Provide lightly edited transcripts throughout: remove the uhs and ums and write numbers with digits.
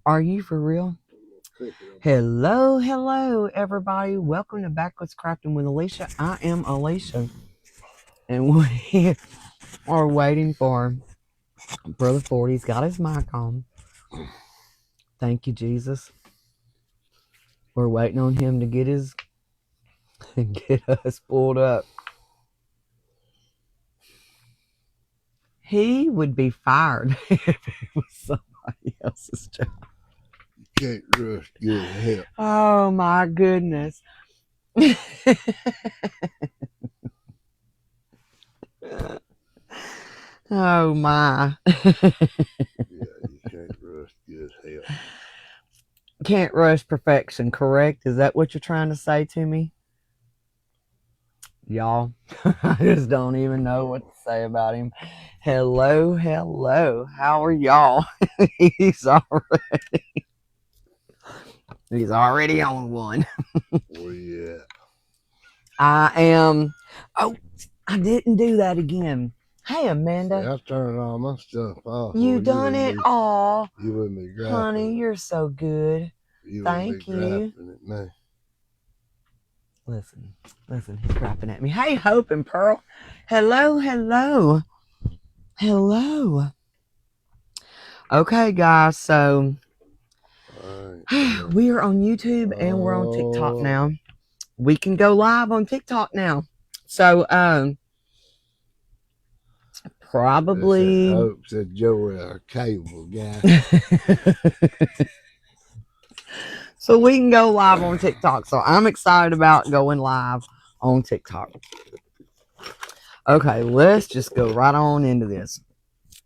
Are you for real? Hello, everybody. Welcome to Backwoods Crafting with Alicia. I am Alicia, and we are waiting for Brother 40's got his mic on. Thank you, Jesus. We're waiting on him to get us pulled up. He would be fired if it was somebody else's job. Can't rush good help. Oh my goodness. Oh my. Yeah, you can't rush good help. Can't rush perfection, correct? Is that what you're trying to say to me? Y'all, I just don't even know what to say about him. Hello. How are y'all? he's already on one. Where you at? I am. Oh, I didn't do that again. Hey, Amanda. See, I turned all my stuff off. You done it? Aw. You wouldn't be grabbing Honey, you're so good. You Thank you. Grabbing it now. Listen, he's rapping at me. Hey, Hope and Pearl. Hello. Okay, guys, so right. we are on YouTube and we're on TikTok now. We can go live on TikTok now. So, probably. Hope said Joey, our cable guy. So we can go live on TikTok. So I'm excited about going live on TikTok. Okay, let's just go right on into this.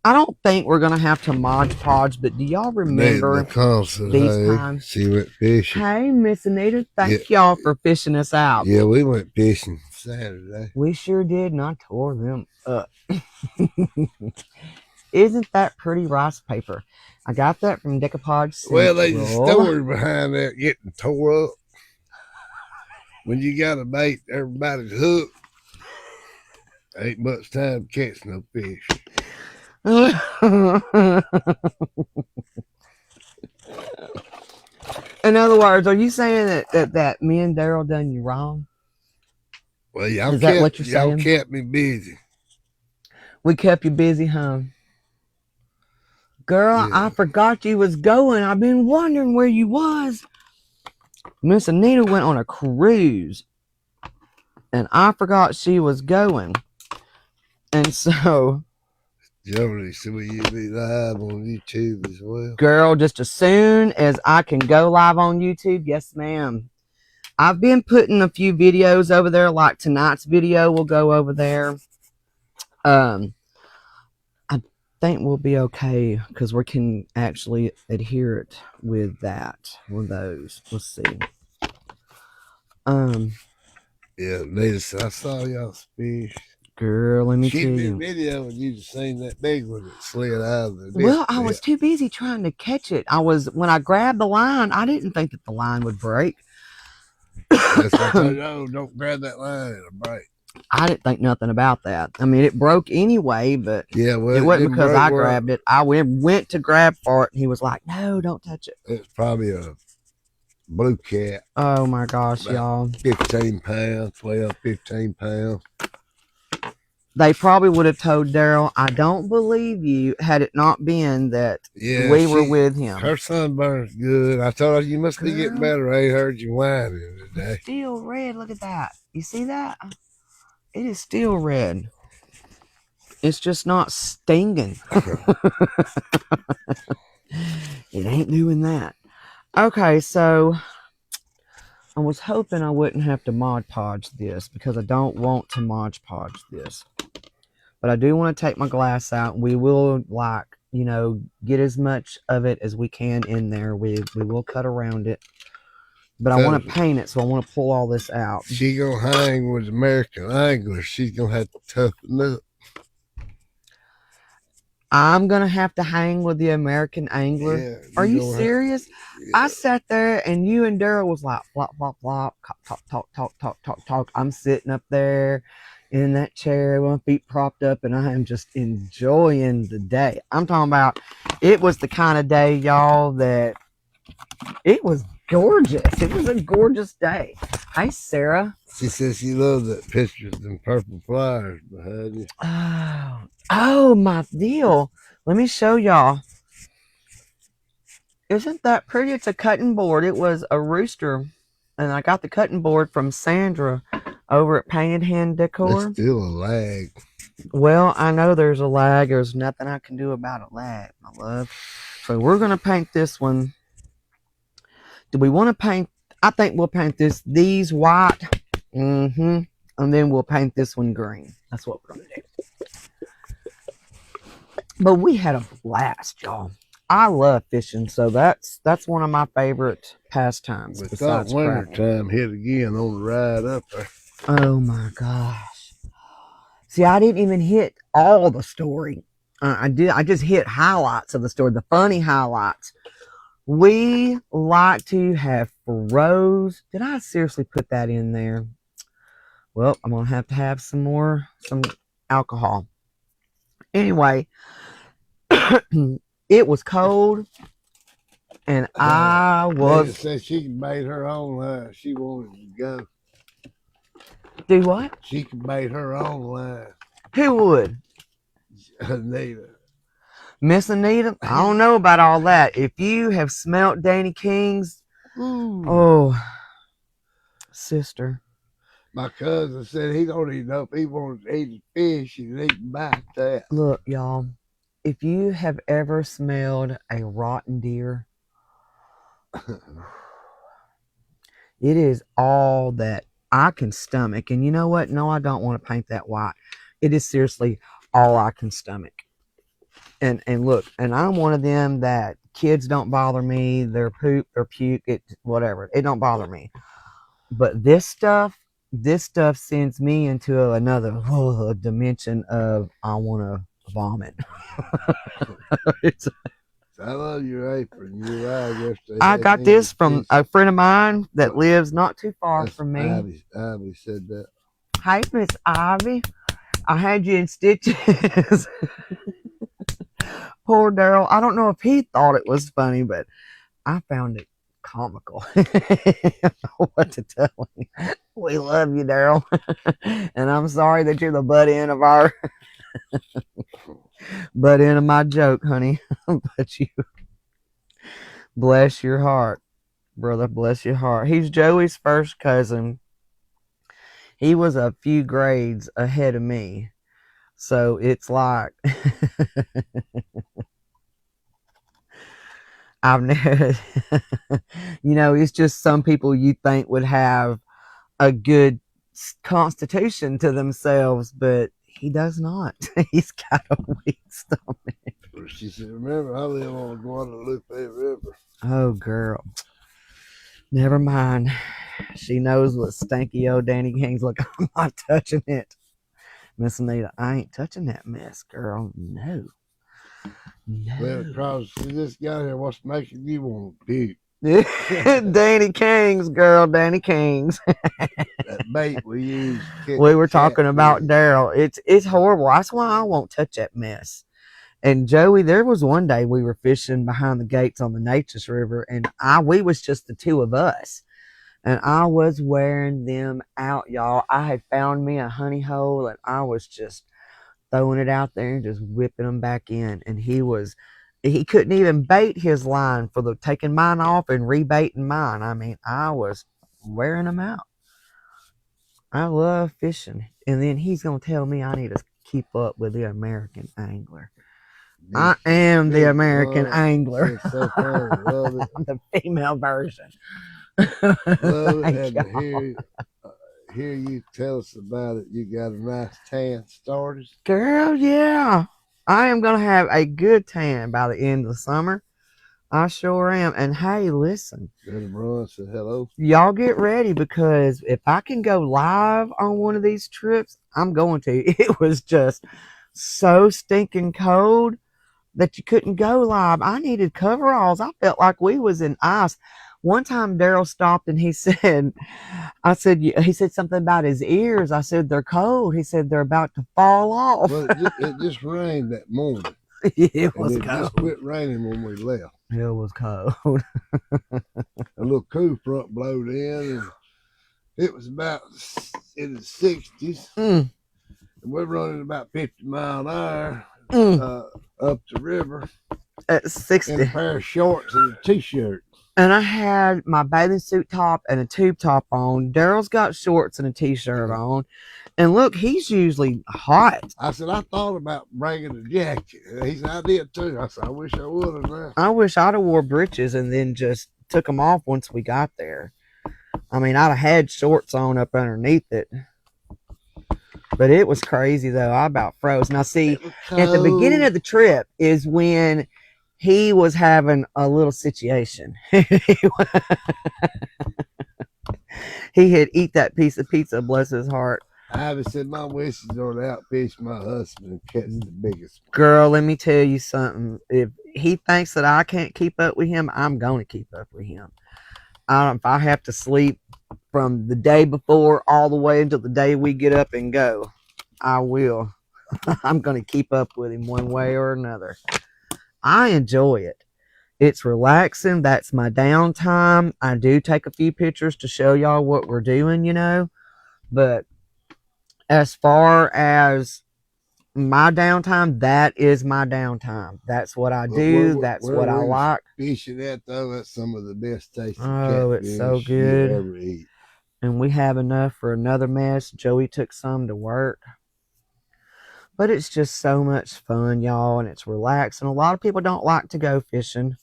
I don't think we're gonna have to Mod Podge, but do y'all remember these times? She went fishing. Hey, Miss Anita, thank y'all for fishing us out. Yeah, we went fishing Saturday. We sure did, and I tore them up. Isn't that pretty rice paper? I got that from Decoupage. Well, they just stored behind there getting tore up. When you got a bait, everybody's hooked. Ain't much time to catch no fish. In other words, are you saying that me and Daryl done you wrong? Well, is that what you're saying? Y'all kept me busy. We kept you busy, huh? Girl, yeah. I forgot you was going. I've been wondering where you was. Miss Anita went on a cruise, and I forgot she was going. And so... Jody, so will you be live on YouTube as well? Girl, just as soon as I can go live on YouTube, yes, ma'am. I've been putting a few videos over there, like tonight's video will go over there. I think we'll be okay because we can actually adhere it with those. Let's see. Yeah, ladies, I saw y'all fish. Girl, let me tell you. Video and you just seen that big one that slid out of the Well, I was too busy trying to catch it. When I grabbed the line, I didn't think that the line would break. Yes, I told you, oh, don't grab that line, it'll break. I didn't think nothing about that. I mean, it broke anyway, but yeah, well, it wasn't because I grabbed it. I went to grab for it, and he was like, no, don't touch it. It's probably a blue cat. Oh, my gosh, y'all. 15 pounds, 12, 15 pounds. They probably would have told Daryl, I don't believe you, had it not been that we were with him. Her sunburn's good. I told her, you must be getting better. I heard you whining today. Still red. Look at that. You see that? It is still red. It's just not stinging. It ain't doing that. Okay, so I was hoping I wouldn't have to Mod Podge this because I don't want to Mod Podge this. But I do want to take my glass out. We will, get as much of it as we can in there. We will cut around it. But I want to paint it, so I want to pull all this out. She going to hang with American anglers. She's going to have to toughen up. I'm going to have to hang with the American angler. Yeah, are you serious? Yeah. I sat there and you and Daryl was like, flop, flop, flop, talk. I'm sitting up there, in that chair, with my feet propped up, and I am just enjoying the day. I'm talking about it was the kind of day, y'all, that it was gorgeous. It was a gorgeous day. Hi, Sarah. She says she loves that pictures and purple flowers behind you. Oh, my deal. Let me show y'all. Isn't that pretty? It's a cutting board. It was a rooster, and I got the cutting board from Sandra over at Painted Hand Decor. There's still a lag. Well, I know there's a lag. There's nothing I can do about a lag, my love. So we're going to paint this one. Do we want to paint? I think we'll paint these white. And then we'll paint this one green. That's what we're going to do. But we had a blast, y'all. I love fishing, so that's one of my favorite pastimes. We Besides thought winter crapping. time hit again on the ride up there. Oh my gosh! See, I didn't even hit all the story. I just hit highlights of the story, the funny highlights. We like to have froze. Did I seriously put that in there? Well, I'm gonna have to have some alcohol. Anyway. It was cold, and I was. Said she could bait her own line. She wanted to go. Do what? She could bait her own line. Who would? Anita. Miss Anita? I don't know about all that. If you have smelt Danny King's, oh, sister. My cousin said he don't even know if he wanted to eat fish. He didn't bite that. Look, y'all. If you have ever smelled a rotten deer, it is all that I can stomach. And you know what? No, I don't want to paint that white. It is seriously all I can stomach. And look, and I'm one of them that kids don't bother me. Their poop, their puke, whatever. It don't bother me. But this stuff sends me into another dimension of I want to vomit. I love your apron. You're right. Yesterday, I got this from a friend of mine that lives not too far from me. Ivy said that. Hey, Miss Ivy, I had you in stitches. Poor Daryl. I don't know if he thought it was funny, but I found it comical. I don't know what to tell you. We love you, Daryl. And I'm sorry that you're the butt end of our butt end of my joke, honey. But you bless your heart, brother. Bless your heart. He's Joey's first cousin. He was a few grades ahead of me. So it's like I've never, it's just some people you think would have a good constitution to themselves, but he does not. He's got a weak stomach. She said, remember, I live on the Guadalupe River. Oh, girl. Never mind. She knows what stanky old Danny King's look. I'm not touching it. Miss Anita, I ain't touching that mess, girl. No. Well, across this guy here, what's making you want to puke? Danny King's, girl. Danny King's. That bait we use. We were talking about Daryl. It's horrible. That's why I won't touch that mess. And Joey, there was one day we were fishing behind the gates on the Natchez River, and we was just the two of us. And I was wearing them out, y'all. I had found me a honey hole, and I was just throwing it out there and just whipping them back in. And he couldn't even bait his line for taking mine off and rebaiting mine. I mean, I was wearing them out. I love fishing. And then he's going to tell me I need to keep up with the American angler. I am the American angler. So fun. Love it. I'm the female version. Love it. And hear you tell us about it. You got a nice tan started. Girl, yeah. I am going to have a good tan by the end of the summer. I sure am. And hey, listen. Run, say hello. Y'all get ready, because if I can go live on one of these trips, I'm going to. It was just so stinking cold that you couldn't go live. I needed coveralls. I felt like we was in ice. One time Daryl stopped and he said, he said something about his ears. I said, they're cold. He said, they're about to fall off. Well, it just rained that morning. It And was it just cold. quit raining when we left. It was cold. A little cool front blowed in, and it was about in the 60s. Mm, And we're running about 50 mile an hour mm. up the river At in a 60. pair of shorts and a t-shirt. And I had my bathing suit top and a tube top on. Daryl's got shorts and a t-shirt on. And look, he's usually hot. I said, I thought about bringing a jacket. He said, I did too. I said, I wish I would have now. I wish I'd have wore breeches and then just took them off once we got there. I mean, I'd have had shorts on up underneath it. But it was crazy, though. I about froze. Now, see, at the beginning of the trip is when he was having a little situation. He had eat that piece of pizza, bless his heart. I said, my wish is on outfish my husband and catch the biggest one. Girl, let me tell you something. If he thinks that I can't keep up with him, I'm going to keep up with him. If I have to sleep from the day before all the way until the day we get up and go, I will. I'm going to keep up with him one way or another. I enjoy it. It's relaxing. That's my downtime. I do take a few pictures to show y'all what we're doing, you know. But as far as my downtime, that is my downtime. That's what I do. That's what I like. Fishing that though, that's some of the best tasting Oh, it's so catfish good. you ever eat. And we have enough for another mess. Joey took some to work. But it's just so much fun, y'all, and it's relaxing. A lot of people don't like to go fishing.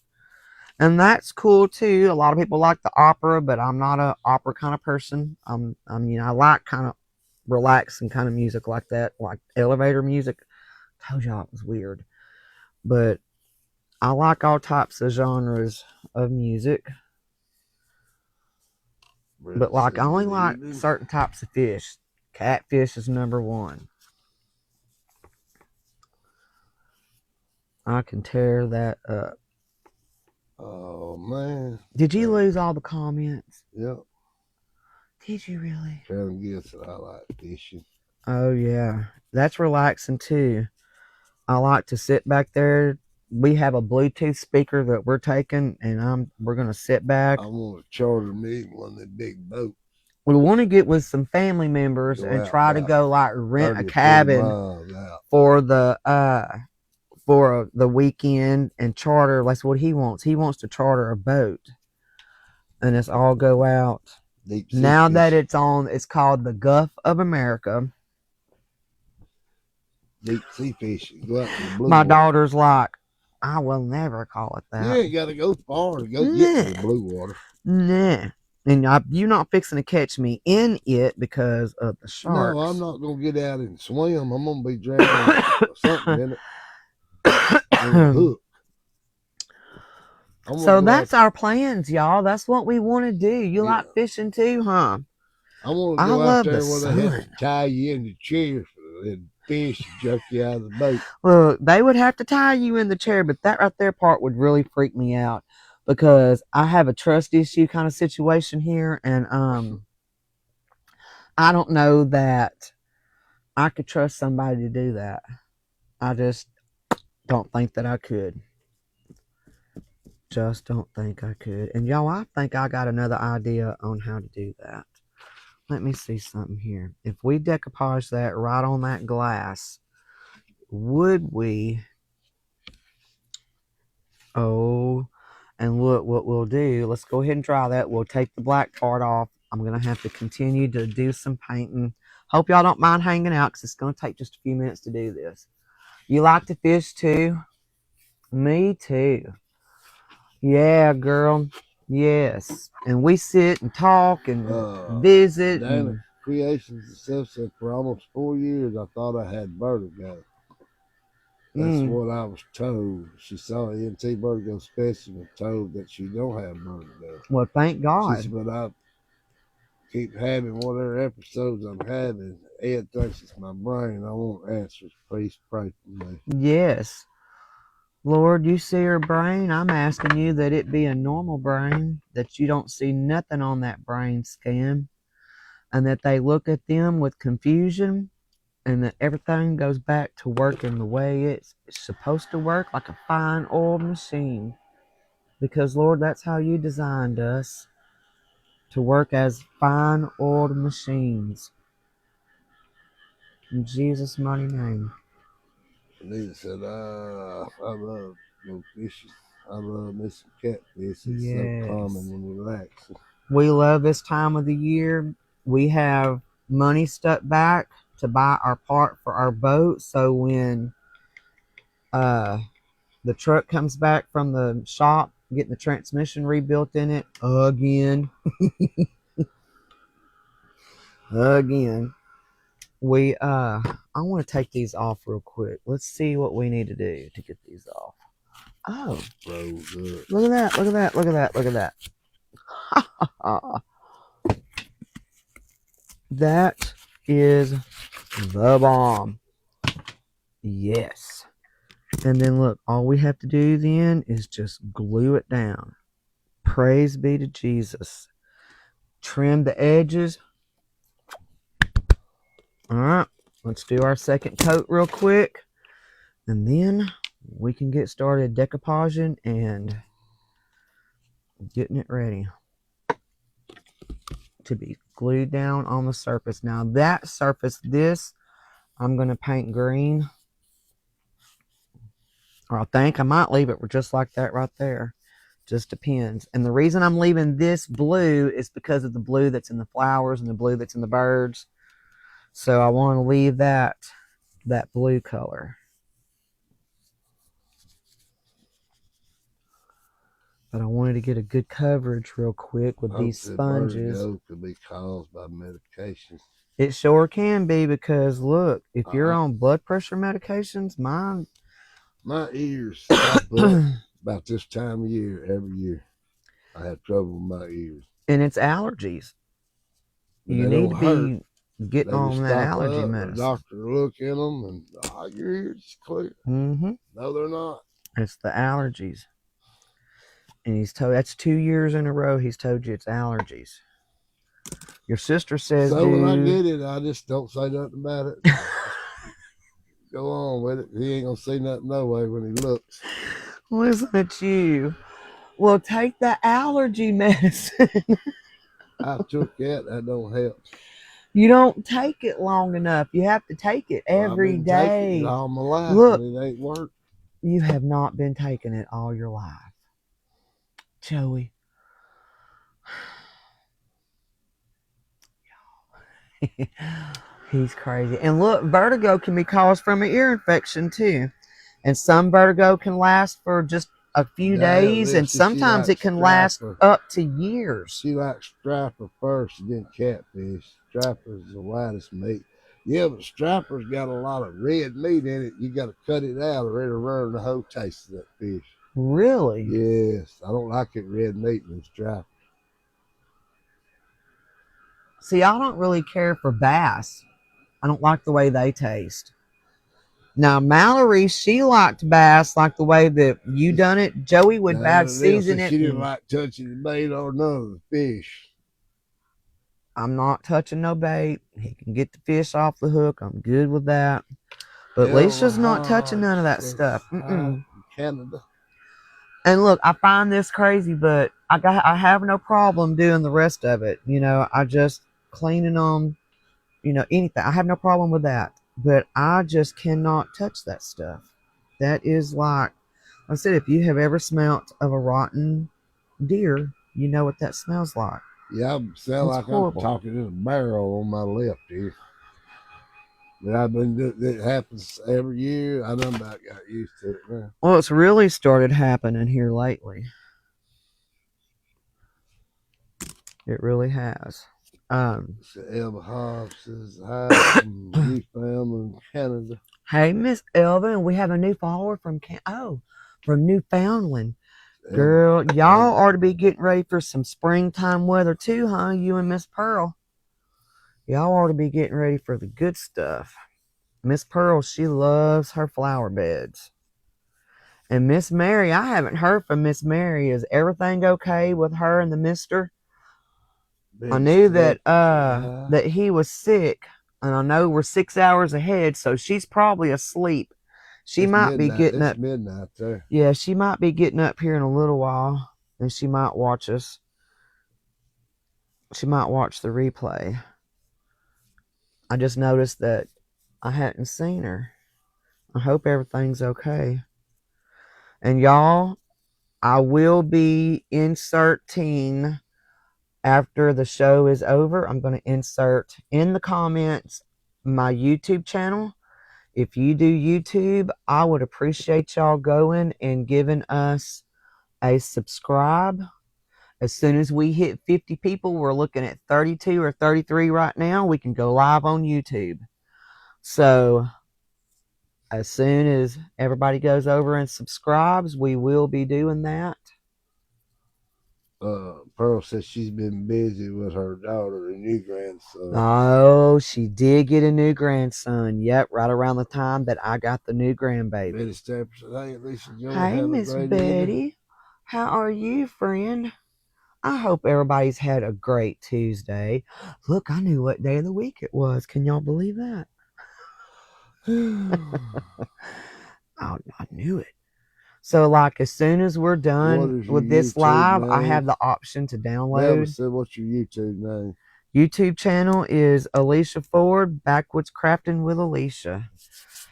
And that's cool too. A lot of people like the opera, but I'm not an opera kind of person. I like kind of relaxing kind of music like that, like elevator music. Told y'all it was weird. But I like all types of genres of music. But like I only like certain types of fish. Catfish is number one. I can tear that up. Oh man. Did you lose all the comments? Yep. Did you really? Trying to guess that I like fishing. Oh yeah. That's relaxing too. I like to sit back there. We have a Bluetooth speaker that we're taking, and we're gonna sit back. I want to charter me one of the big boats. We want to get with some family members and try to go like rent a cabin for the weekend and charter. That's what he wants. He wants to charter a boat, and let's all go out. Now that it's called the Gulf of America. Deep sea fishing. Go out to the blue My water. daughter's like, I will never call it that. Yeah, you got to go far to go get to the blue water. Nah. And you're not fixing to catch me in it because of the sharks. No, I'm not going to get out and swim. I'm going to be drowning something in it. On a hook. So that's our plans, y'all. That's what we want to do. You like fishing too, huh? I want to go out there where they have to tie you in the chair and fish and jerk you out of the boat. Well, they would have to tie you in the chair, but that right there part would really freak me out because I have a trust issue kind of situation here, and I don't know that I could trust somebody to do that. I just don't think that I could. Just don't think I could. And y'all, I think I got another idea on how to do that. Let me see something here. If we decoupage that right on that glass, would we? Oh, and look what we'll do. Let's go ahead and try that. We'll take the black part off. I'm going to have to continue to do some painting. Hope y'all don't mind hanging out because it's going to take just a few minutes to do this. You like to fish too? Me too. Yeah, girl. Yes. And we sit and talk and visit. Dana Creations and stuff said for almost 4 years I thought I had vertigo. That's what I was told. She saw an ENT vertigo specialist, told that she don't have vertigo. Well, thank God. She said, but I keep having whatever episodes I'm having. Ed thinks it's my brain. I want answers. Please pray for me. Yes. Lord, you see her brain. I'm asking you that it be a normal brain, that you don't see nothing on that brain scan, and that they look at them with confusion, and that everything goes back to working the way it's supposed to work, like a fine oiled machine. Because, Lord, that's how you designed us, to work as fine oiled machines. In Jesus' mighty name. Anita said, I love go fishing. I love me some catfish. It's so calming Yes. and relaxing. We love this time of the year. We have money stuck back to buy our part for our boat. So when the truck comes back from the shop, getting the transmission rebuilt in it again, I want to take these off real quick. Let's see what we need to do to get these off. Oh, Froze up. look at that! Look at that! Look at that! Look at that! That is the bomb. Yes. And then look, all we have to do then is just glue it down. Praise be to Jesus. Trim the edges. All right, let's do our second coat real quick. And then we can get started decoupaging and getting it ready to be glued down on the surface. Now that surface, I'm going to paint green. Or I think I might leave it just like that right there. Just depends. And the reason I'm leaving this blue is because of the blue that's in the flowers and the blue that's in the birds. So I want to leave that blue color. But I wanted to get a good coverage real quick with these sponges. Vertigo could be caused by medication. It sure can be, because look, if you're on blood pressure medications, my ears stop up about this time of year every year. I have trouble with my ears. And it's allergies. But you need to be getting on that allergy medicine. The doctor look in them and your ears clear. Mm-hmm. No, they're not. It's the allergies. And he's told, that's 2 years in a row he's told you it's allergies. Your sister says, so when I get it, I just don't say nothing about it. Go on with it. He ain't gonna say nothing no way when he looks. Listen at you. Well, take the allergy medicine. I took that. That don't help. You don't take it long enough. You have to take it every day. Taking it all my life. Look, and it ain't worked. You have not been taking it all your life, Joey. He's crazy. And look, vertigo can be caused from an ear infection too. And some vertigo can last for just a few days, and sometimes it can last up to years. She likes stripper first, and then catfish. Stripper's the whitest meat. Yeah, but stripper's got a lot of red meat in it. You got to cut it out or it'll ruin the whole taste of that fish. Really? Yes. I don't like it red meat in striper. See, I don't really care for bass. I don't like the way they taste. Now, Mallory, she liked bass like the way that you done it. Joey would bad season it. She didn't like touching the bait or none of the fish. I'm not touching no bait. He can get the fish off the hook. I'm good with that. But Alicia's not touching none of that stuff. Canada. And look, I find this crazy, but I have no problem doing the rest of it. You know, I just cleaning them, you know, anything. I have no problem with that. But I just cannot touch that stuff. That is like I said, if you have ever smelt of a rotten deer, you know what that smells like. Yeah, I sound like horrible. I'm talking in a barrel on my left here. But it happens every year. I done about got used to it now. Well, it's really started happening here lately. It really has. Elva Hobbs says hi from Newfoundland, Canada. Hey, Miss Elva, we have a new follower from Newfoundland. Girl, y'all ought to be getting ready for some springtime weather too, huh? You and Miss Pearl. Y'all ought to be getting ready for the good stuff. Miss Pearl, she loves her flower beds. And Miss Mary, I haven't heard from Miss Mary. Is everything okay with her and the mister? I knew that that he was sick, and I know we're 6 hours ahead, so she's probably asleep. She It's might be midnight. getting It's up. midnight there. Yeah, she might be getting up here in a little while, and she might watch us. She might watch the replay. I just noticed that I hadn't seen her. I hope everything's okay. And y'all, I will be inserting after the show is over. I'm going to insert in the comments my YouTube channel. If you do YouTube, I would appreciate y'all going and giving us a subscribe. As soon as we hit 50 people, we're looking at 32 or 33 right now, we can go live on YouTube. So as soon as everybody goes over and subscribes, we will be doing that. Pearl says she's been busy with her daughter and new grandson. Oh, she did get a new grandson. Yep, right around the time that I got the new grandbaby. Betty Stapper said, "Hey, Alicia Jones, Hey, have Miss a great Betty. evening." How are you, friend? I hope everybody's had a great Tuesday. Look, I knew what day of the week it was. Can y'all believe that? I knew it. So, like, as soon as we're done with this live, I have the option to download. Said, "What's your YouTube name?" YouTube channel is Alicia Ford, Backwoods Crafting with Alicia.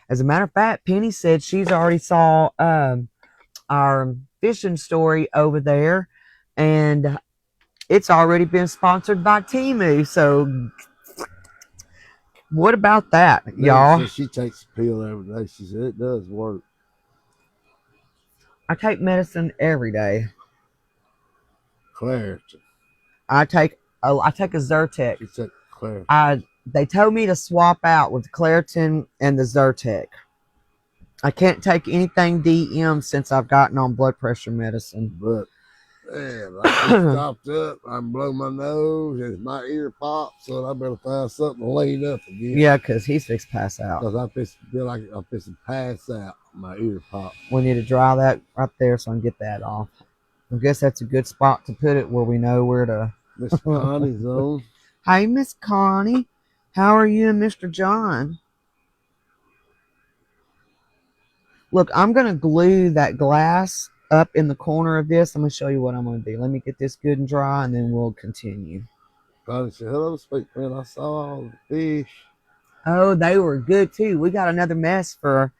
As a matter of fact, Penny said she's already saw our fishing story over there, and it's already been sponsored by Temu. So, what about that, y'all? She takes a pill every day. She said it does work. I take medicine every day. Claritin. I take a Zyrtec. She took Claritin. They told me to swap out with Claritin and the Zyrtec. I can't take anything DM since I've gotten on blood pressure medicine. But man, I just stopped up. I'm blowing my nose, and my ear popped, so I better find something to lean up again. Yeah, because he's fixed to pass out. Because I feel like I'm fixed to pass out. My ear popped. We need to dry that right there so I can get that off. I guess that's a good spot to put it where we know where to. Miss Connie's on. Hey, Miss Connie. How are you and Mr. John? Look, I'm going to glue that glass up in the corner of this. I'm going to show you what I'm going to do. Let me get this good and dry, and then we'll continue. Connie said, "Hello, sweet friend. I saw all the fish." Oh, they were good, too. We got another mess for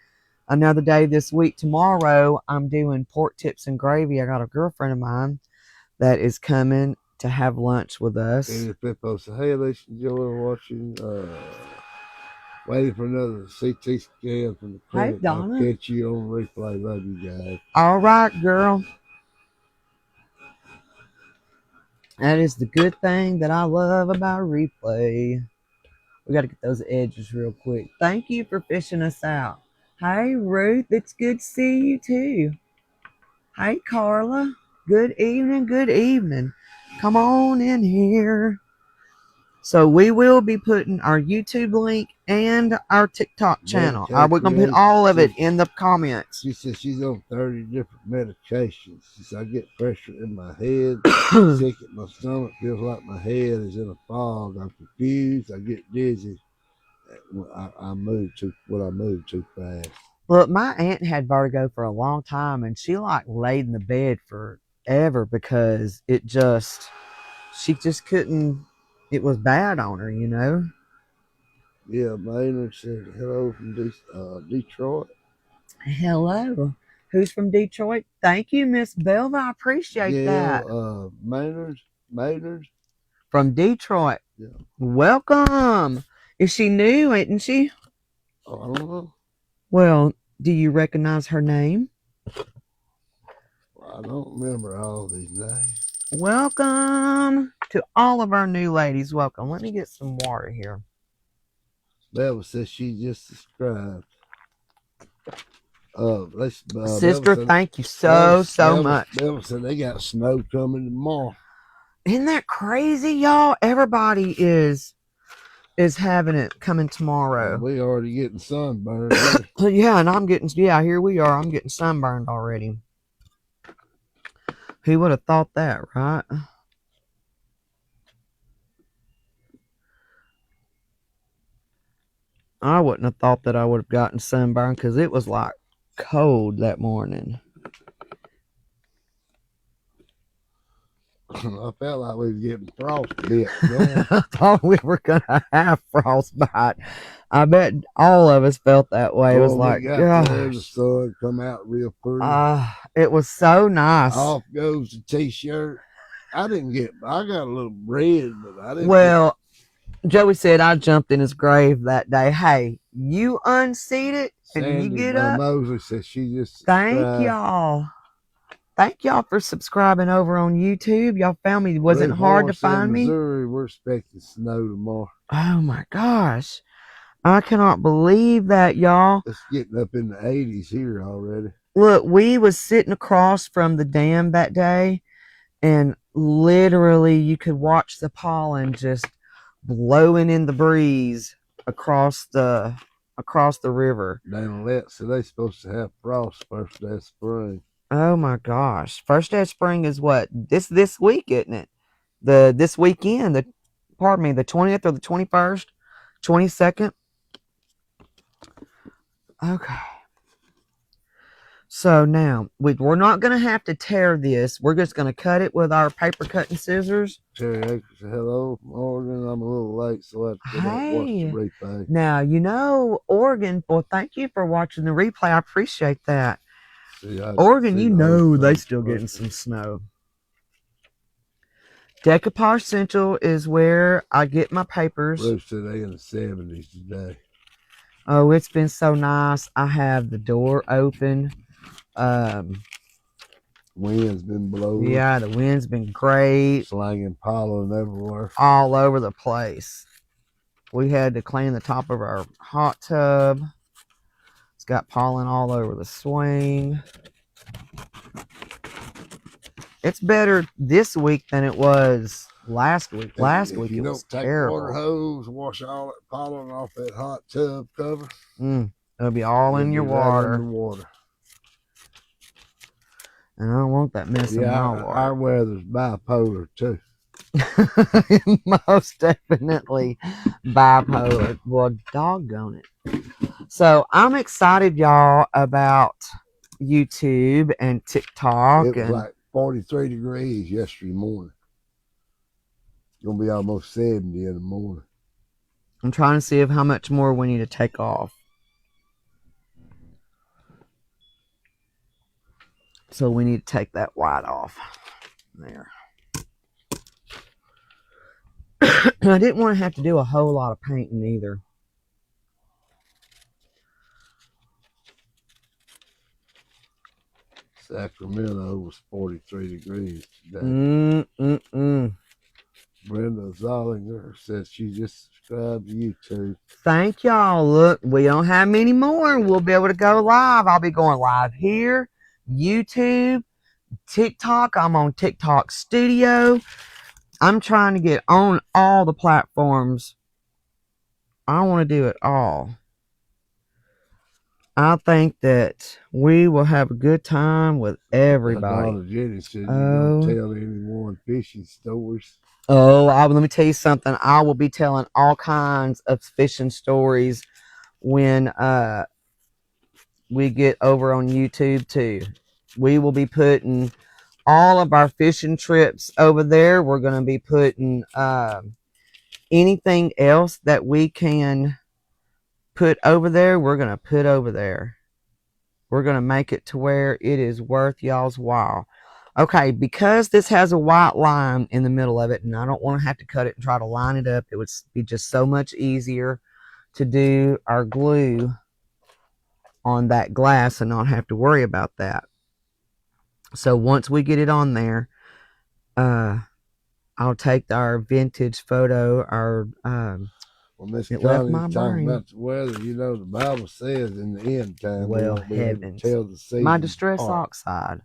another day this week. Tomorrow, I'm doing pork tips and gravy. I got a girlfriend of mine that is coming to have lunch with us. And Pippo said, "Hey, Alicia, enjoy watching. Waiting for another CT scan from the clinic. Hey, Donna. I'll catch you on replay. Love you guys." All right, girl. That is the good thing that I love about replay. We got to get those edges real quick. Thank you for fishing us out. Hey, Ruth. It's good to see you, too. Hey, Carla. Good evening. Good evening. Come on in here. So we will be putting our YouTube link and our TikTok channel. We're going to put all of it in the comments. She says she's on 30 different medications. She said, "I get pressure in my head, sick at my stomach, feels like my head is in a fog. I'm confused. I get dizzy. I move too fast." Look, my aunt had vertigo for a long time, and she like laid in the bed forever because she just couldn't. It was bad on her, you know. Yeah, Maynard said hello from Detroit. Hello. Who's from Detroit? Thank you, Miss Belva. I appreciate that. Maynard. From Detroit. Yeah. Welcome. Is she new, ain't she? Oh, I don't know. Well, do you recognize her name? I don't remember all these names. Welcome to all of our new ladies. Welcome. Let me get some water here. Bella says she just subscribed. Sister, thank you so much. Bella said they got snow coming tomorrow. Isn't that crazy, y'all? Everybody is is having it coming tomorrow. We already getting sunburned. Here. Yeah, and I'm getting, yeah, here we are. I'm getting sunburned already. Who would have thought that, right? I wouldn't have thought that I would have gotten sunburned because it was like cold that morning. I felt like we was getting frostbite. I thought we were gonna have frostbite. I bet all of us felt that way. It was like, the sun come out real pretty. It was so nice. Off goes the t-shirt. I got a little red, but I didn't. Well, Joey said I jumped in his grave that day. Hey, you unseated and you get up. Mosley said she just. Thank y'all. Thank y'all for subscribing over on YouTube. Y'all found me. Wasn't hard to find me. Missouri, we're expecting snow tomorrow. Oh my gosh. I cannot believe that, y'all. It's getting up in the 80s here already. Look, we was sitting across from the dam that day, and literally you could watch the pollen just blowing in the breeze across the river. So they supposed to have frost first day of spring. Oh my gosh. First day of spring is what? This week, isn't it? This weekend, the 20th or the 21st, 22nd. Okay. So now we're not going to have to tear this. We're just going to cut it with our paper cutting scissors. Cherry Acres, hello, Oregon. I'm a little late, so I have to watch the replay. Now, Oregon, well, thank you for watching the replay. I appreciate that. Oregon, they still getting some snow. Decaposh Central is where I get my papers. Rose today in the 70s today. Oh, it's been so nice. I have the door open. Wind's been blowing. Yeah, the wind's been great. Slanging pollen everywhere. All over the place. We had to clean the top of our hot tub. It's got pollen all over the swing. It's better this week than it was last week. Last week it was terrible. Water hose, wash all that pollen off that hot tub cover. It'll be all in your water. And I don't want that mess in my water. Our weather's bipolar too. Most definitely bipolar. Well, doggone it. So I'm excited, y'all, about YouTube and TikTok. It was like 43 degrees yesterday morning. It's gonna be almost 70 in the morning. I'm trying to see how much more we need to take off. So we need to take that white off. There. I didn't want to have to do a whole lot of painting either. Sacramento was 43 degrees today. Brenda Zollinger says she just subscribed to YouTube. Thank y'all. Look, we don't have many more. We'll be able to go live. I'll be going live here, YouTube, TikTok. I'm on TikTok Studio. I'm trying to get on all the platforms. I want to do it all. I think that we will have a good time with everybody. Donna Jenny said you don't tell anyone fishing stories. Oh, let me tell you something. I will be telling all kinds of fishing stories when we get over on YouTube too. We will be putting all of our fishing trips over there. We're going to be putting anything else that we can put over there, we're going to put over there. We're going to make it to where it is worth y'all's while. Okay, because this has a white line in the middle of it, and I don't want to have to cut it and try to line it up. It would be just so much easier to do our glue on that glass and not have to worry about that. So once we get it on there, I'll take our vintage photo, our well, Miss Connie's talking about the weather. You know, the Bible says in the end time, well, heavens, tell the season my distress oxide.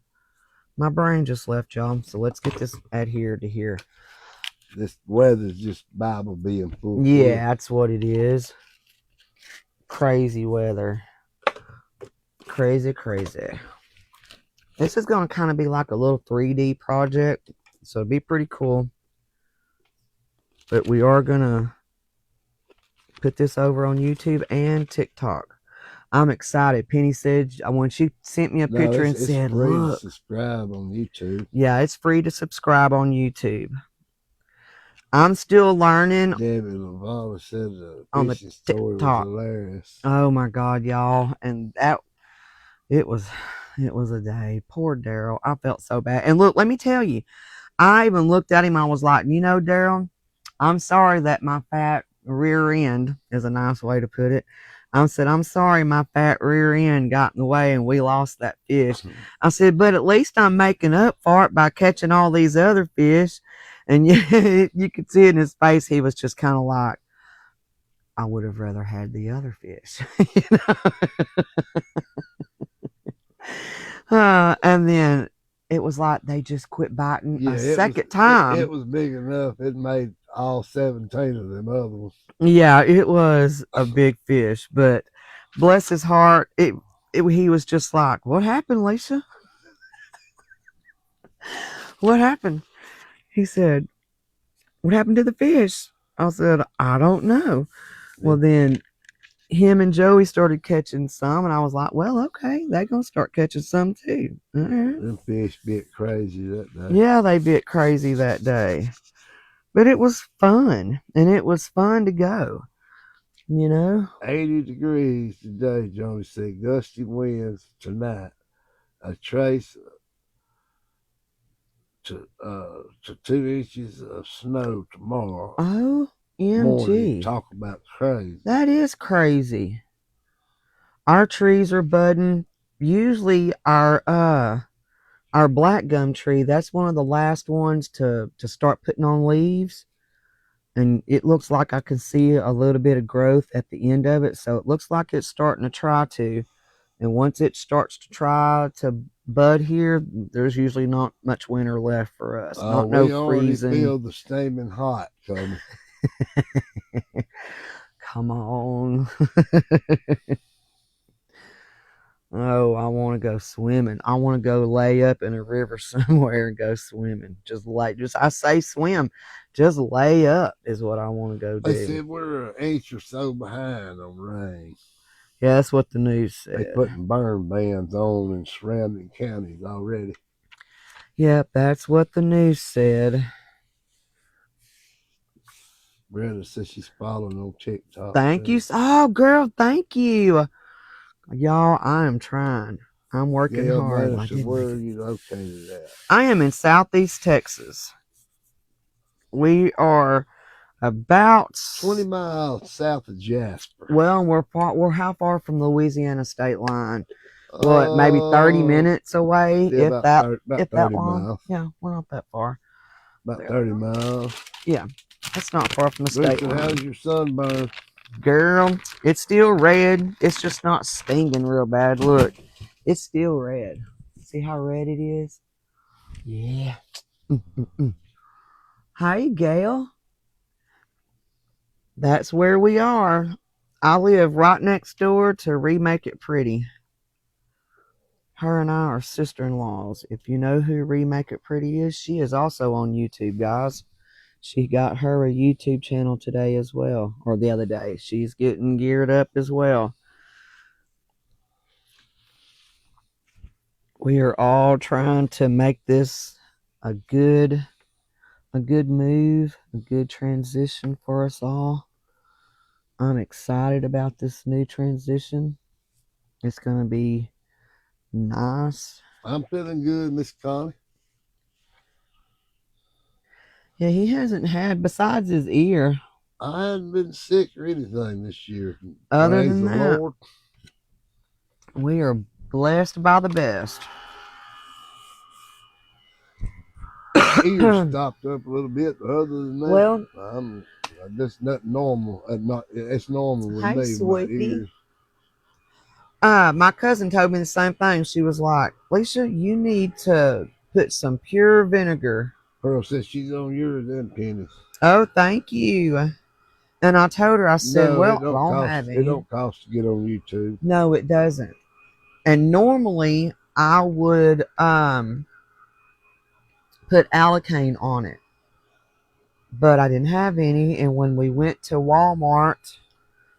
My brain just left, y'all. So let's get this adhered to here. This weather's just Bible being fulfilled. Yeah, that's what it is. Crazy weather. Crazy, crazy. This is going to kind of be like a little 3D project, so it'll be pretty cool. But we are going to put this over on YouTube and TikTok. I'm excited. Penny said, when she sent me a picture and said, free look. to subscribe on YouTube. Yeah, it's free to subscribe on YouTube. I'm still learning. Debbie LaValla said the on the fishing story TikTok. was hilarious. Oh my God, y'all. And it was a day. Poor Daryl. I felt so bad. And look, let me tell you, I even looked at him. I was like, you know, Daryl, I'm sorry that my fat rear end is a nice way to put it. I said, I'm sorry my fat rear end got in the way and we lost that fish. I said, but at least I'm making up for it by catching all these other fish. And you could see in his face, he was just kind of like, I would have rather had the other fish. You know? And then it was like they just quit biting a second time. It was big enough. It made all 17 of them other ones. Yeah, it was a big fish, but bless his heart, he was just like, what happened, Lisa? What happened? He said, what happened to the fish? I said, I don't know. Well, then him and Joey started catching some, and I was like, well, okay, they're going to start catching some too. All right. Them fish bit crazy that day. Yeah, they bit crazy that day. But it was fun, and it was fun to go, you know? 80 degrees today, Johnny said. Gusty winds tonight. A trace to 2 inches of snow tomorrow. OMG. Talk about crazy. That is crazy. Our trees are budding. Usually our black gum tree, that's one of the last ones to start putting on leaves. And it looks like I can see a little bit of growth at the end of it. So it looks like it's starting to try to. And once it starts to try to bud here, there's usually not much winter left for us. Not no freezing. We feel the steaming hot coming. Come on. Oh, I want to go swimming. I want to go lay up in a river somewhere and go swimming. I say swim. Just lay up is what I want to go do. They said we're an inch or so behind on rain. Yeah, that's what the news said. They're putting burn bans on in surrounding counties already. Yep, that's what the news said. Brenda says she's following on TikTok. Thank you. Oh, girl, thank you. Y'all, I am trying. I'm working hard. Like where are you located at? I am in Southeast Texas. We are about 20 miles south of Jasper. Well, we're how far from the Louisiana state line? What, maybe 30 minutes away, yeah, if that long. Miles. Yeah, we're not that far. About 30 miles. Yeah, that's not far from the state line. How's your sunburn? Girl, it's still red. It's just not stinging real bad. Look, it's still red. See how red it is? Yeah. Hi, Gail. That's where we are. I live right next door to Remake It Pretty. Her and I are sister-in-laws. If you know who Remake It Pretty is, she is also on YouTube, guys. She got her a YouTube channel today as well, or the other day. She's getting geared up as well. We are all trying to make this a good move, a good transition for us all. I'm excited about this new transition. It's going to be nice. I'm feeling good, Miss Connie. Yeah, he hasn't had, besides his ear. I hadn't been sick or anything this year. Other than that, Lord. We are blessed by the best. Ear stopped up a little bit, but other than that, well, that's not normal. It's normal with hey, me. Sweetie. My cousin told me the same thing. She was like, Lisa, you need to put some pure vinegar Pearl said she's on yours and Penny. Oh, thank you. And I told her, I said, No, well, it I don't don't cost. have It any. don't cost to get on YouTube. No, it doesn't. And normally I would put Alacane on it, but I didn't have any. And when we went to Walmart,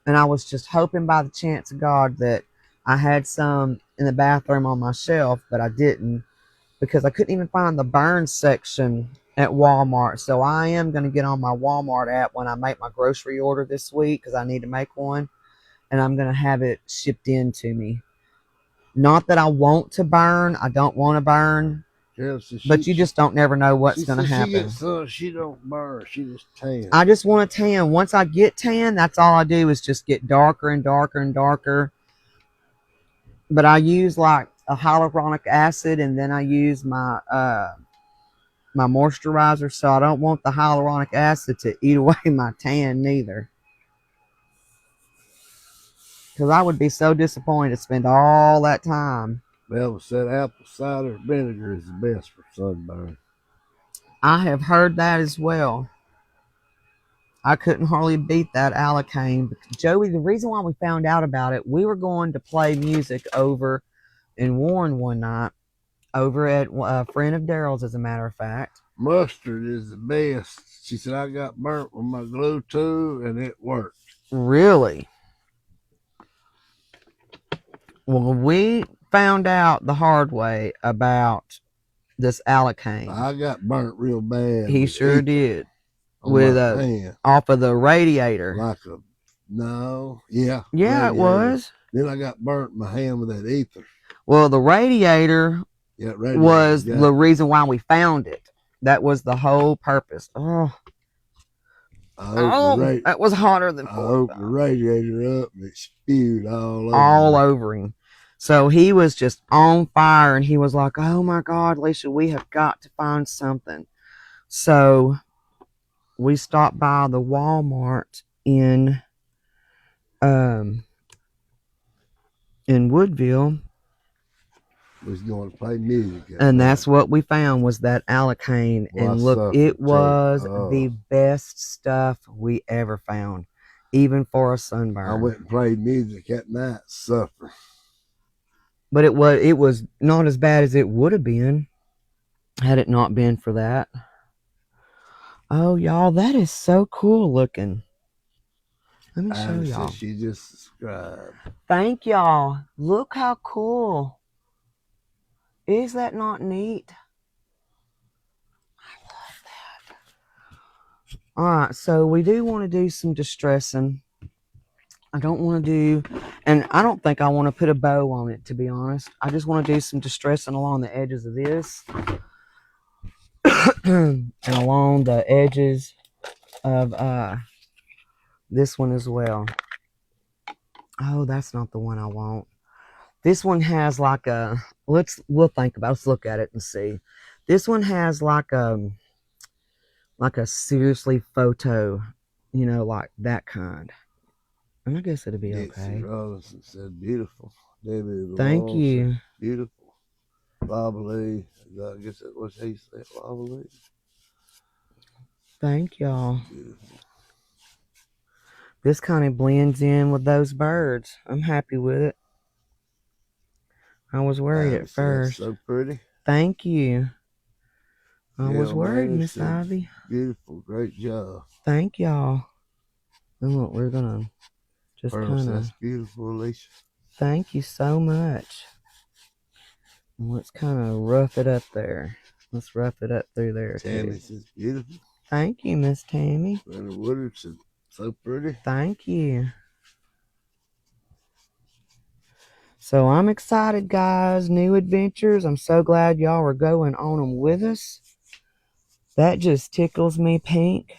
and I was just hoping by the chance of God that I had some in the bathroom on my shelf, but I didn't because I couldn't even find the burn section at Walmart. So I am going to get on my Walmart app when I make my grocery order this week because I need to make one, and I'm going to have it shipped in to me. Not that I want to burn. I don't want to burn. Yeah, so But you just don't never know what's going to happen. She gets sun. She don't burn. She just tan. I just want to tan. Once I get tan, that's all I do is just get darker and darker and darker. But I use like a hyaluronic acid, and then I use my my moisturizer. So I don't want the hyaluronic acid to eat away my tan neither. Because I would be so disappointed to spend all that time. Melvin said apple cider vinegar is the best for sunburn. I have heard that as well. I couldn't hardly beat that Alacane. Joey, the reason why we found out about it, we were going to play music over in Warren one night, over at a friend of Daryl's, as a matter of fact. Mustard is the best. She said, I got burnt with my glue too, and it worked. Really? Well, we found out the hard way about this Alacane. I got burnt real bad. He sure did. With a hand. Off of the radiator. Like a yeah. Yeah, radiator. It was. Then I got burnt in my hand with that ether. Well, the radiator was the reason why we found it. That was the whole purpose. Oh, that was hotter than I opened the radiator up and it spewed all over him. So he was just on fire, and he was like, oh my God, Alicia, we have got to find something. So we stopped by the Walmart in Woodville. Was going to play music, and that's what we found was that Alacane. And look, it was the best stuff we ever found, even for a sunburn. I went and played music at night, suffer. But it was not as bad as it would have been had it not been for that. Oh, y'all, that is so cool looking. Let me show y'all. She just subscribed. Thank y'all. Look how cool. Is that not neat? I love that. All right, so we do want to do some distressing. I don't want to do, and I don't think I want to put a bow on it, to be honest. I just want to do some distressing along the edges of this. And along the edges of this one as well. Oh, that's not the one I want. This one has like a, we'll think about it. Let's look at it and see. This one has like a seriously photo, like that kind. And I guess it'll be okay. Robinson said beautiful. David Thank you. Beautiful. Wobbly. I guess that was he said. Wobbly. Thank y'all. This kind of blends in with those birds. I'm happy with it. I was worried at first. So pretty. Thank you. I was worried, Miss Ivy. Beautiful. Great job. Thank y'all. And look, we're going to just kind of. That's beautiful, Alicia. Thank you so much. Let's kind of rough it up there. Let's rough it up through there. Tammy says beautiful. Thank you, Miss Tammy. Brenda Woodard said so pretty. Thank you. So I'm excited, guys. New adventures. I'm so glad y'all are going on them with us. That just tickles me pink.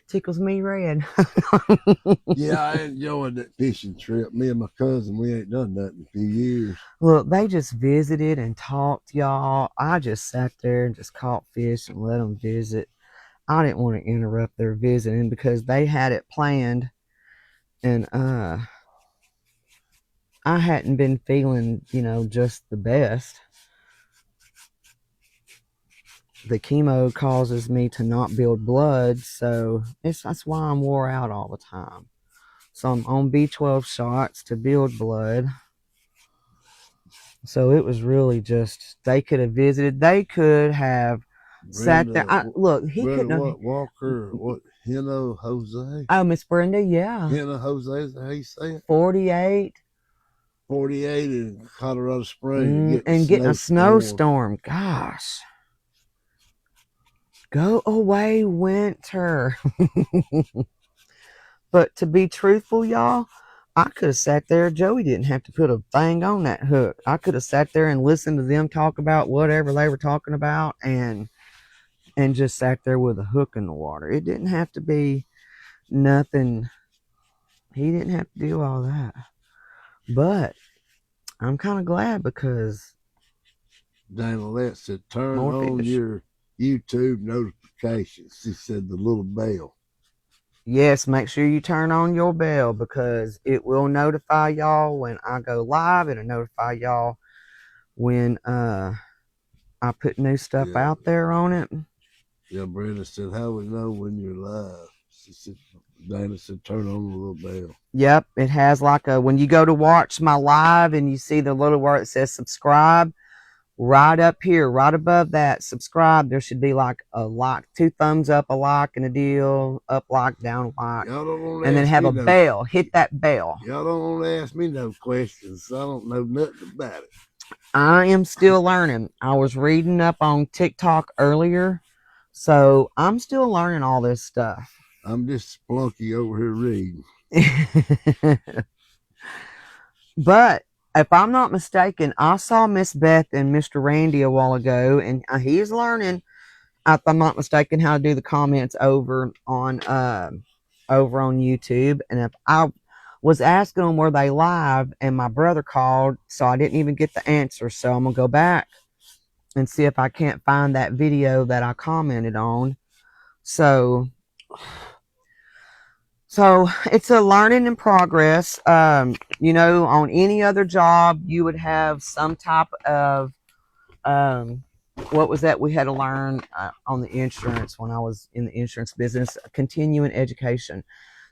Tickles me red. Yeah, I enjoyed that fishing trip. Me and my cousin, we ain't done that in a few years. Look, they just visited and talked, y'all. I just sat there and just caught fish and let them visit. I didn't want to interrupt their visiting because they had it planned. And I hadn't been feeling, just the best. the chemo causes me to not build blood, so that's why I'm wore out all the time. So I'm on B12 shots to build blood. So it was really just, they could have visited. They could have sat there. Look, he couldn't have. What Walker? What Hino Jose? Oh, Miss Brenda, yeah. Hino Jose, is that how you say it? 48. 48 in Colorado Springs. And getting a snowstorm. Gosh. Go away, winter. But to be truthful, y'all, I could have sat there. Joey didn't have to put a thing on that hook. I could have sat there and listened to them talk about whatever they were talking about and just sat there with a hook in the water. It didn't have to be nothing. He didn't have to do all that. But I'm kind of glad because Dana Lett said, turn on your YouTube notifications. She said the little bell. Yes, make sure you turn on your bell because it will notify y'all when I go live. It'll notify y'all when I put new stuff out there on it. Yeah, Brenda said, how we know when you're live? She said, Dana said, turn on the little bell. Yep, it has like a, when you go to watch my live and you see the little word that says subscribe, right up here, right above that, subscribe, there should be like a like, 2 thumbs up, a like, and a deal, up like, down like, and then have a bell. Hit that bell. Y'all don't want to ask me no questions. I don't know nothing about it. I am still learning. I was reading up on TikTok earlier, so I'm still learning all this stuff. I'm just splunky over here reading. But if I'm not mistaken, I saw Miss Beth and Mr. Randy a while ago, and he's learning, if I'm not mistaken, how to do the comments over on YouTube. And if I was asking them were they live, and my brother called, so I didn't even get the answer. So I'm gonna go back and see if I can't find that video that I commented on. So it's a learning in progress. You know, on any other job, you would have some type of, what was that we had to learn on the insurance when I was in the insurance business, continuing education.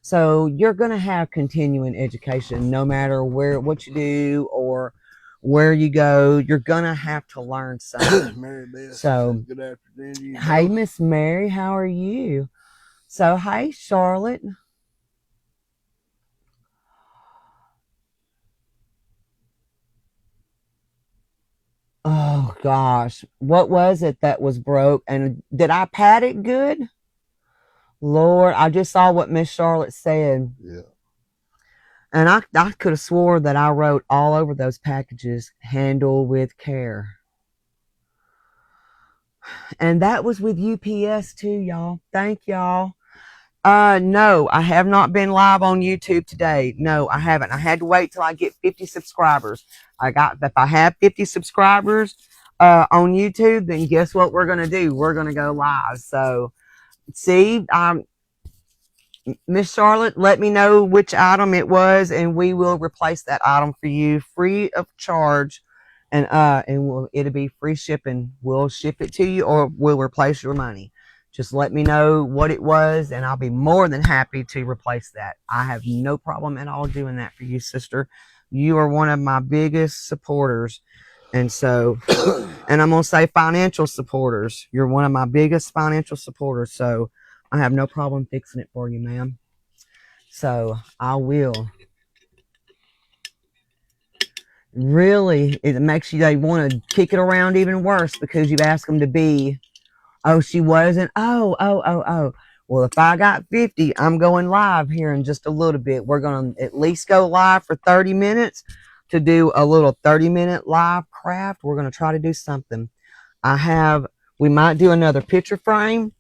So you're going to have continuing education no matter what you do or where you go. You're going to have to learn something. Mary Beth, so good afternoon. Hey, Miss Mary, how are you? So, hey, Charlotte. Oh gosh, what was it that was broke? And did I pat it good? Lord, I just saw what Miss Charlotte said. Yeah. And I could have swore that I wrote all over those packages, handle with care. And that was with UPS too, y'all. Thank y'all. No, I have not been live on YouTube today. No, I haven't. I had to wait till I get 50 subscribers. If I have 50 subscribers on YouTube, then guess what we're going to do? We're going to go live. So, see, Miss Charlotte, let me know which item it was, and we will replace that item for you free of charge. And it'll be free shipping. We'll ship it to you, or we'll replace your money. Just let me know what it was, and I'll be more than happy to replace that. I have no problem at all doing that for you, sister. You are one of my biggest supporters. And so, and I'm going to say financial supporters. You're one of my biggest financial supporters. So I have no problem fixing it for you, ma'am. So I will. Really, it makes they want to kick it around even worse because you've asked them to be. Oh, she wasn't. Oh. Well, if I got 50, I'm going live here in just a little bit. We're going to at least go live for 30 minutes to do a little 30-minute live craft. We're going to try to do something. We might do another picture frame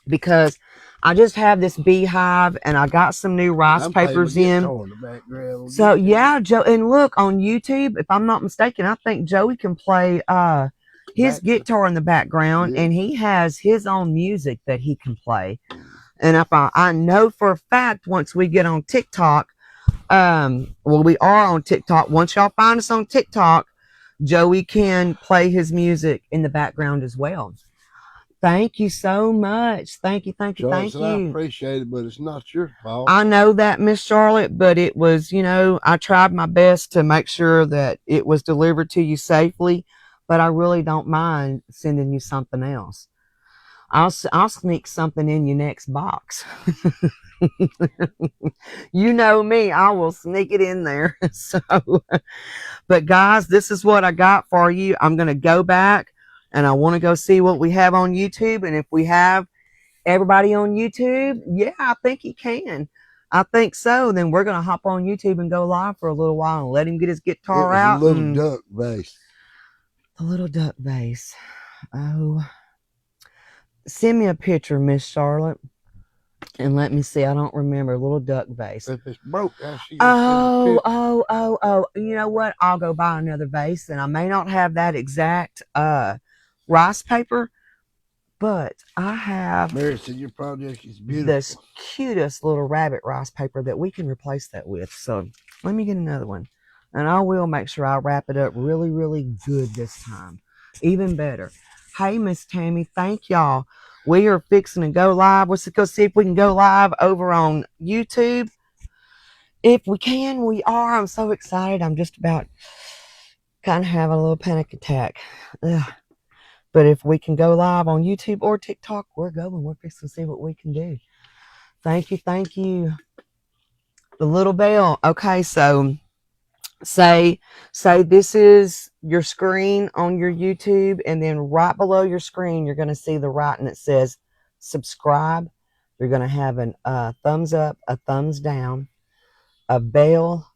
because I just have this beehive and I got some new rice papers in. So yeah, Joe, and look on YouTube, if I'm not mistaken, I think Joey can play his guitar in the background, and he has his own music that he can play. And if I know for a fact once we get on TikTok, well, we are on TikTok. Once y'all find us on TikTok, Joey can play his music in the background as well. Thank you so much. Thank you, thank you, Charlotte thank said, I you. appreciate it, but it's not your fault. I know that, Miss Charlotte, but it was, you know, I tried my best to make sure that it was delivered to you safely, but I really don't mind sending you something else. I'll sneak something in your next box. You know me, I will sneak it in there. So, but guys, this is what I got for you. I'm going to go back and I want to go see what we have on YouTube. And if we have everybody on YouTube, yeah, I think he can. I think so. Then we're going to hop on YouTube and go live for a little while and let him get his It guitar was out. a little duck vase. The little duck vase. Oh, send me a picture, Miss Charlotte. And let me see. I don't remember. Little duck vase. If it's broke, how she gonna send a picture? You know what? I'll go buy another vase, and I may not have that exact rice paper, but I have Mary said your project is beautiful. this cutest little rabbit rice paper that we can replace that with. So let me get another one, and I will make sure I wrap it up really, really good this time. Even better. Hey, Miss Tammy, thank y'all. We are fixing to go live. Let's go see if we can go live over on YouTube. If we can, we are. I'm so excited. I'm just about kind of having a little panic attack. Ugh. But if we can go live on YouTube or TikTok, we're going. We're fixing to see what we can do. Thank you. Thank you. The little bell. Okay, so say this is your screen on your YouTube, and then right below your screen you're going to see the writing that says subscribe. You're going to have a thumbs up, a thumbs down, a bell.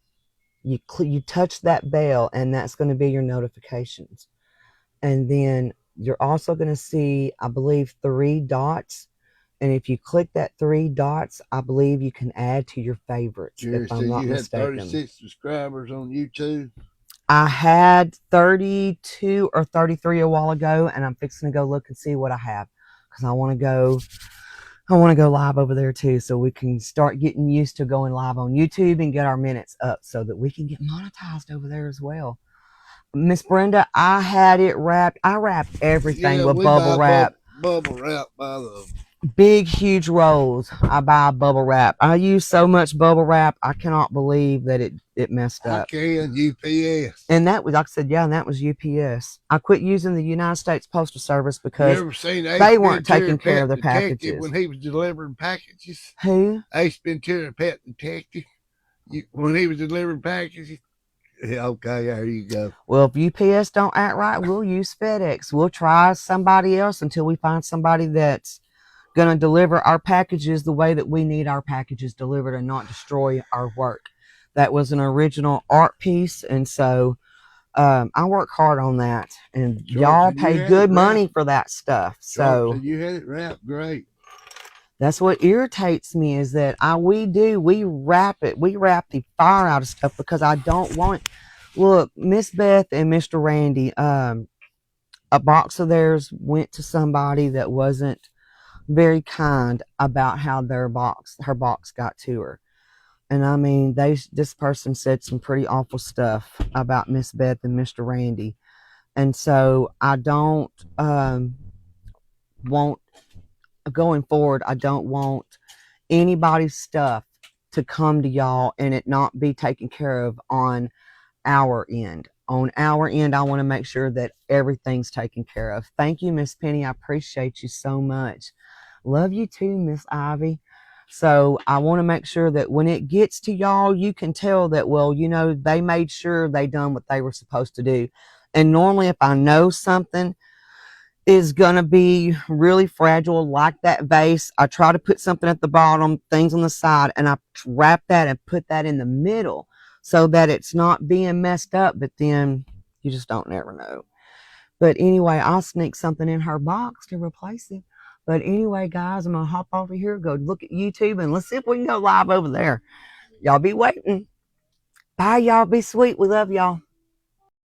You touch that bell, and that's going to be your notifications. And then you're also going to see, I believe, 3 dots. And if you click that 3 dots, I believe you can add to your favorites. Jerry if I'm said not you mistaken. had 36 subscribers on YouTube. I had 32 or 33 a while ago, and I'm fixing to go look and see what I have, because I want to go live over there too, so we can start getting used to going live on YouTube and get our minutes up so that we can get monetized over there as well. Miss Brenda, I had it wrapped. I wrapped everything with bubble wrap. Bubble wrap by the Big, huge rolls. I buy bubble wrap. I use so much bubble wrap, I cannot believe that it messed up. UPS. And that was, like I said, yeah, and that was UPS. I quit using the United States Postal Service because they weren't taking care of the packages. When he was delivering packages. Who? Ace Ventura, Pet Detective. When he was delivering packages. Yeah, okay, there you go. Well, if UPS don't act right, we'll use FedEx. We'll try somebody else until we find somebody that's going to deliver our packages the way that we need our packages delivered and not destroy our work. That was an original art piece, and so I work hard on that, and y'all pay good money for that stuff. So you had it wrapped great. That's what irritates me, is that we wrap the fire out of stuff, because I don't want. Look, Miss Beth and Mr. Randy, a box of theirs went to somebody that wasn't very kind about how her box got to her. And I mean, this person said some pretty awful stuff about Miss Beth and Mr. Randy. And so I don't want, going forward, I don't want anybody's stuff to come to y'all and it not be taken care of on our end. On our end, I want to make sure that everything's taken care of. Thank you, Miss Penny. I appreciate you so much. Love you too, Miss Ivy. So I want to make sure that when it gets to y'all, you can tell that, well, you know, they made sure they done what they were supposed to do. And normally if I know something is going to be really fragile, like that vase, I try to put something at the bottom, things on the side, and I wrap that and put that in the middle so that it's not being messed up, but then you just don't never know. But anyway, I'll sneak something in her box to replace it. But anyway, guys, I'm going to hop over here, go look at YouTube, and let's see if we can go live over there. Y'all be waiting. Bye, y'all. Be sweet. We love y'all.